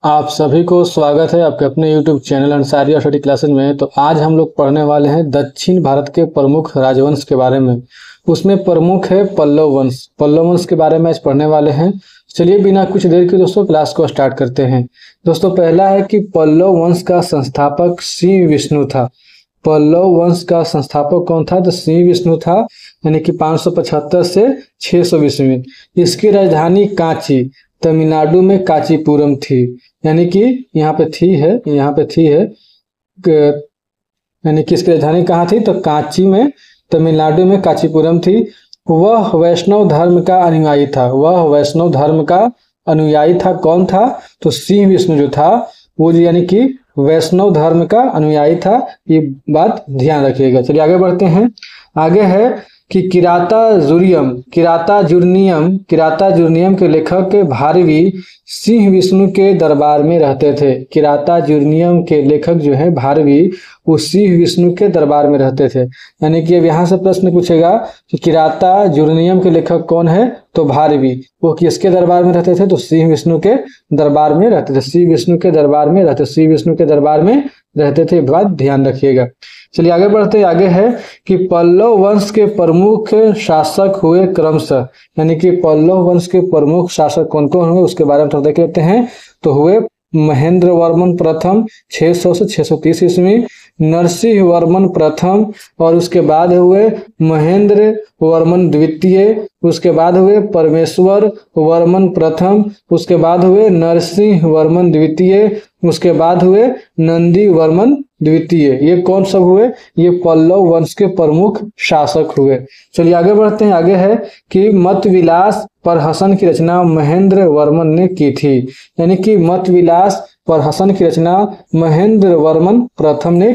आप सभी को स्वागत है आपके अपने YouTube चैनल अंसारी और स्टडी क्लासेस में। तो आज हम लोग पढ़ने वाले हैं दक्षिण भारत के प्रमुख राजवंश के बारे में। उसमें प्रमुख है पल्लव वंश। पल्लव वंश के बारे में आज पढ़ने वाले हैं। चलिए बिना कुछ देर के दोस्तों क्लास को स्टार्ट करते हैं। दोस्तों पहला है कि पल्लव वंश का संस्थापक श्री विष्णु था। पल्लव वंश का संस्थापक कौन था? तो श्री विष्णु था, यानी कि 575 से 600 ईस्वी में। इसकी राजधानी कांची, तमिलनाडु में कांचीपुरम थी, यानी कि यहाँ पे थी है यानी कि इसकी राजधानी कहाँ थी? तो कांची में, तमिलनाडु में कांचीपुरम थी। वह वैष्णव धर्म का अनुयायी था। कौन था? तो श्री विष्णु जो था वो यानी कि वैष्णव धर्म का अनुयायी था। ये बात ध्यान रखिएगा। चलिए आगे बढ़ते हैं। आगे है कि किराता जुर्नियम के लेखक भारवी सिंह विष्णु के दरबार में रहते थे। किराता जुर्नियम के लेखक जो है भारवी, वो सिंह विष्णु के दरबार में रहते थे। यानी कि अब यहाँ से प्रश्न पूछेगा कि किराता जुर्नियम के लेखक कौन है? तो भारवी। वो किसके दरबार में रहते थे? तो सिंह विष्णु के दरबार में रहते थे। श्री विष्णु के दरबार में रहते थे। बात ध्यान रखिएगा। चलिए आगे बढ़ते। आगे है कि पल्लव वंश के प्रमुख शासक हुए क्रमशः, यानी कि पल्लव वंश के प्रमुख शासक कौन कौन हुए उसके बारे में थोड़ा देख लेते हैं। तो हुए महेंद्र वर्मन प्रथम 600 से 630 ईस्वी, नरसिंह वर्मन प्रथम, और उसके बाद हुए महेंद्र वर्मन द्वितीय, उसके बाद हुए परमेश्वर वर्मन प्रथम, उसके बाद हुए नरसिंह वर्मन द्वितीय, उसके बाद हुए नंदी वर्मन द्वितीय। ये कौन सब हुए? ये पल्लव वंश के प्रमुख शासक हुए। चलिए आगे बढ़ते हैं। आगे है कि मत विलास पर हसन की रचना महेंद्र वर्मन ने की थी, यानी कि मत विलास पर हसन की रचना महेंद्र वर्मन प्रथम ने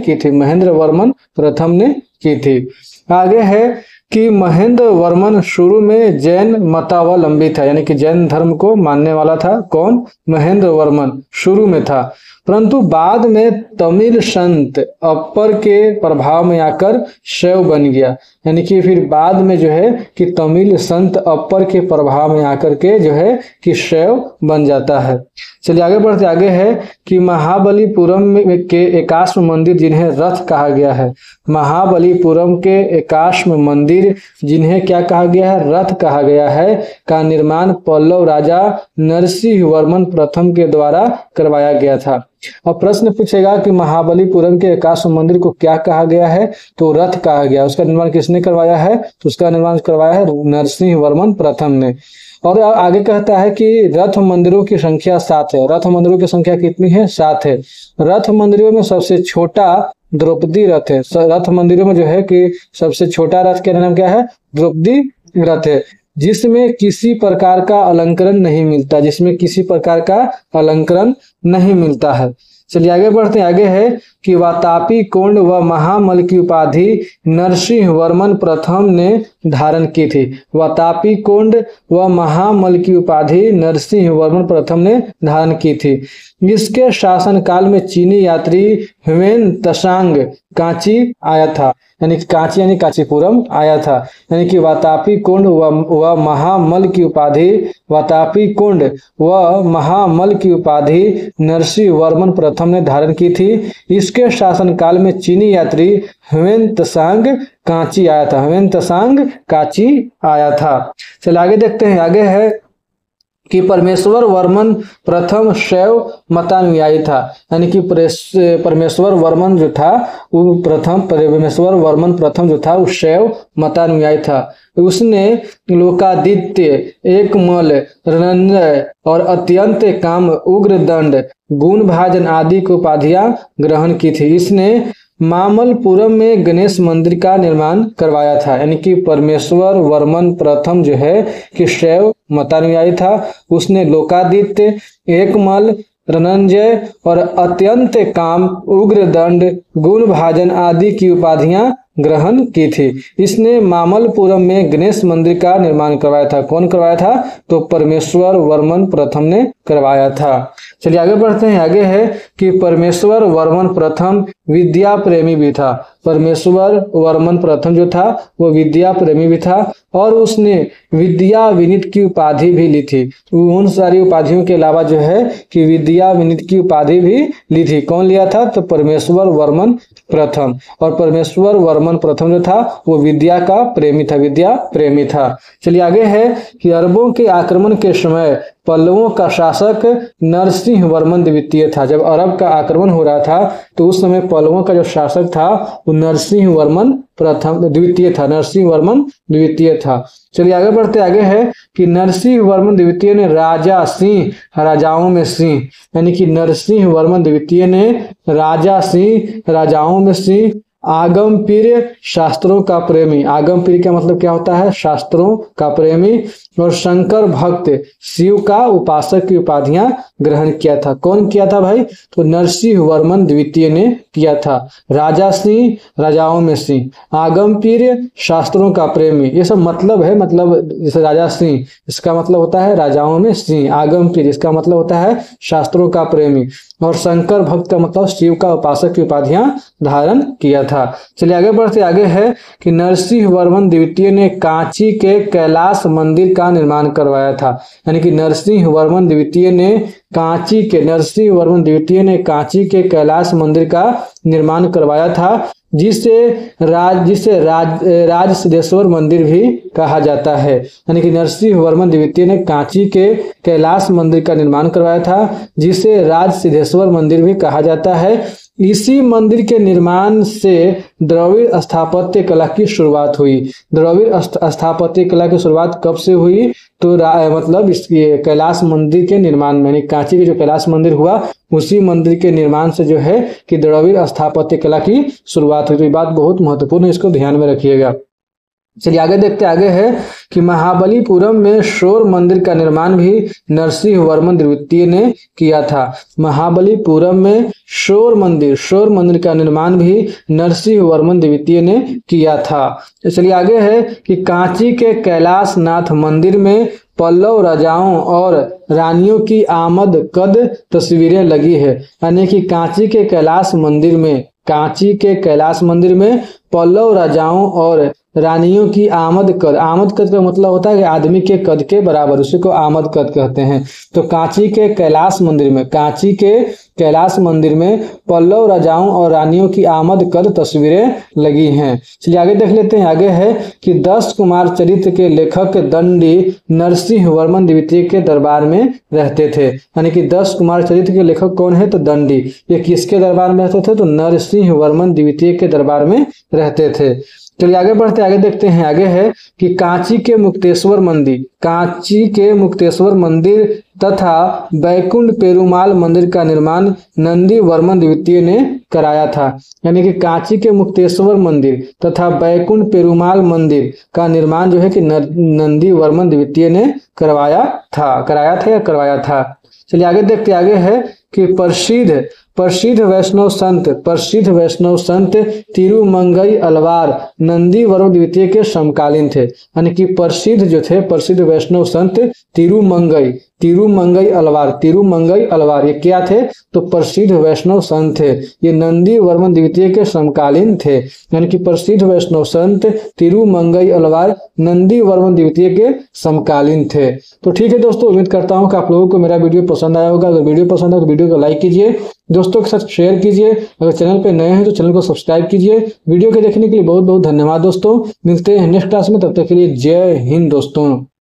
की थी। आगे है कि महेंद्र वर्मन शुरू में जैन मतावलंबी था, यानी कि जैन धर्म को मानने वाला था। कौन? महेंद्र वर्मन शुरू में था, परंतु बाद में तमिल संत अप्पर के प्रभाव में आकर शैव बन गया। यानी कि फिर बाद में जो है कि तमिल संत अप्पर के प्रभाव में आकर के जो है कि शैव बन जाता है। चलिए आगे बढ़ते। आगे है कि महाबलीपुरम के एकाश्म मंदिर जिन्हें रथ कहा गया है, महाबलीपुरम के एकाश्म मंदिर जिन्हें क्या कहा गया है? रथ कहा गया है, का निर्माण पल्लव राजा नरसिंह वर्मन प्रथम के द्वारा करवाया गया था। अब प्रश्न पूछेगा कि महाबलीपुरम के एकाश्म मंदिर को क्या कहा गया है? तो रथ कहा गया। उसका निर्माण किसने करवाया है? तो उसका निर्माण करवाया है नरसिंह वर्मन प्रथम ने। और आगे कहता है कि रथ मंदिरों की संख्या 7 है। रथ मंदिरों की संख्या कितनी है? 7 है। रथ मंदिरों में सबसे छोटा द्रौपदी रथ है। रथ मंदिरों में जो है कि सबसे छोटा रथ का नाम क्या है? द्रौपदी रथ है, जिसमें किसी प्रकार का अलंकरण नहीं मिलता है। चलिए आगे बढ़ते हैं। आगे है कि वातापी कोंड व महामल की उपाधि नरसिंह वर्मन प्रथम ने धारण की थी। वातापी कोंड व महामल की उपाधि नरसिंह वर्मन प्रथम ने धारण की थी। इसके शासनकाल में चीनी यात्री ह्वेन त्सांग कांची आया था, यानी कांची यानी कांचीपुरम आया था। यानी कि वातापी कोंड व महामल की उपाधि नरसिंह वर्मन प्रथम ने धारण की थी। इसके शासनकाल में चीनी यात्री ह्वेन त्सांग कांची आया था। चलिए आगे देखते हैं। आगे है कि परमेश्वर वर्मन प्रथम शैव मतानुयायी था, यानी कि परमेश्वर वर्मन प्रथम जो था वो शैव मतानुयायी था। उसने लोकादित्य, एकमल, रणंजय और अत्यंत काम, उग्रदंड, गुणभाजन आदि को उपाधियां ग्रहण की थी। इसने मामलपुरम में गणेश मंदिर का निर्माण करवाया था। यानी कि परमेश्वर वर्मन प्रथम जो है कि शैव मतानुयायी था। उसने लोकादित्य, एकमल, रणंजय और अत्यंत काम, उग्रदंड, गुणभाजन आदि की उपाधियां ग्रहण की थी। इसने मामल्लपुरम में गणेश मंदिर का निर्माण करवाया था। कौन करवाया था? तो परमेश्वर वर्मन प्रथम ने करवाया था। चलिए आगे बढ़ते हैं। आगे है कि परमेश्वर वर्मन प्रथम विद्या प्रेमी भी था। परमेश्वर वर्मन प्रथम जो था वो विद्या प्रेमी भी था और उसने विद्या विनीत की उपाधि भी ली थी। उन सारी उपाधियों के अलावा जो है कि विद्या विनीत की उपाधि भी ली थी। कौन लिया था? तो परमेश्वर वर्मन प्रथम। और परमेश्वर वर्मन प्रथम जो था वो विद्या का प्रेमी था, विद्या प्रेमी था। चलिए आगे है कि अरबों के आक्रमण के समय पल्लवों का शासक नरसिंह वर्मन द्वितीय था। जब अरब का आक्रमण हो रहा था तो उस समय पल्लवों का जो शासक था वो नरसिंह वर्मन प्रथम द्वितीय था, नरसिंह वर्मन द्वितीय था। चलिए आगे बढ़ते। आगे है कि नरसिंह वर्मन द्वितीय ने राजा सिंह, राजाओं में सिंह, यानी कि नरसिंह वर्मन द्वितीय ने राजा सिंह, राजाओं में सिंह, आगमपीर शास्त्रों का प्रेमी, आगमपीर का मतलब क्या होता है? शास्त्रों का प्रेमी, और शंकर भक्त, शिव का उपासक की उपाधियां ग्रहण किया था। कौन किया था भाई? तो नरसिंह वर्मन द्वितीय ने किया था। राजा सिंह, राजाओं में सिंह, आगमपीर शास्त्रों का प्रेमी, ये सब मतलब है। मतलब जैसे राजा सिंह इसका मतलब होता है राजाओं में सिंह, आगमपीर इसका मतलब होता है शास्त्रों का प्रेमी, और शंकर भक्त का मतलब शिव का उपासक की उपाधियां धारण किया था। चलिए आगे बढ़ते। आगे है कि नरसिंह वर्मन द्वितीय ने कांची के कैलाश मंदिर का निर्माण करवाया था। यानी कि नरसिंह वर्मन द्वितीय ने नरसिंह वर्मन द्वितीय ने कांची के कैलाश मंदिर का निर्माण करवाया था, जिसे राज सिद्धेश्वर मंदिर भी कहा जाता है। यानी कि नरसिंह वर्मन द्वितीय ने कांची के कैलाश मंदिर का निर्माण करवाया था, जिसे राज सिद्धेश्वर मंदिर भी कहा जाता है। इसी मंदिर के निर्माण से द्रविड़ स्थापत्य कला की शुरुआत हुई। द्रविड़ स्थापत्य कला की शुरुआत कब से हुई? तो मतलब इसके कैलाश मंदिर के निर्माण में, यानी कांची के जो कैलाश मंदिर हुआ उसी मंदिर के निर्माण से जो है कि द्रविड़ स्थापत्य कला की शुरुआत हुई। तो ये बात बहुत महत्वपूर्ण है, इसको ध्यान में रखिएगा। चलिए आगे देखते। आगे है कि महाबलीपुरम में शोर मंदिर का निर्माण भी नरसिंह वर्मन द्वितीय ने किया था। महाबलीपुरम में शोर मंदिर का निर्माण भी नरसिंह वर्मन द्वितीय ने किया था। चलिए आगे है कि कांची के कैलाश नाथ मंदिर में पल्लव राजाओं और रानियों की आमद कद तस्वीरें लगी है। यानी कि कांची के कैलाश मंदिर में पल्लव राजाओं और रानियों की आमद कद का मतलब होता है कि आदमी के कद के बराबर, उसी को आमद कद कहते हैं। तो कांची के कैलाश मंदिर में पल्लव राजाओं और रानियों की आमद कद तस्वीरें लगी हैं। चलिए आगे देख लेते हैं। आगे है कि 10 कुमार चरित्र के लेखक दंडी नरसिंह वर्मन द्वितीय के दरबार में रहते थे। यानी कि 10 कुमार चरित्र के लेखक कौन है? तो दंडी। ये किसके दरबार में रहते थे? तो नरसिंह वर्मन द्वितीय के दरबार में रहते थे। चलिए आगे बढ़ते। आगे देखते हैं। आगे है कि कांची के मुक्तेश्वर मंदिर तथा बैकुंठ पेरुमाल मंदिर का निर्माण नंदी वर्मन द्वितीय ने कराया था। यानी कि कांची के मुक्तेश्वर मंदिर तथा बैकुंठ पेरुमाल मंदिर का निर्माण जो है कि नंदी वर्मन द्वितीय ने कराया था। चलिए आगे देखते। आगे है कि प्रसिद्ध वैष्णव संत तिरुमंगई अलवार नंदी वर्मन द्वितीय के समकालीन थे। यानी कि प्रसिद्ध वैष्णव संत तिरुमंगई अलवार ये क्या थे? तो प्रसिद्ध वैष्णव संत थे। ये नंदी वर्मन द्वितीय के समकालीन थे। यानी कि प्रसिद्ध वैष्णव संत तिरुमंगई अलवार नंदी वर्मन द्वितीय के समकालीन थे। तो ठीक है दोस्तों, उम्मीद करता हूँ कि आप लोगों को मेरा वीडियो पसंद आया होगा। अगर वीडियो पसंद आए तो वीडियो को लाइक कीजिए, दोस्तों के साथ शेयर कीजिए। अगर चैनल पे नए हैं तो चैनल को सब्सक्राइब कीजिए। वीडियो के देखने के लिए बहुत बहुत धन्यवाद दोस्तों। मिलते हैं नेक्स्ट क्लास में, तब तक के लिए जय हिंद दोस्तों।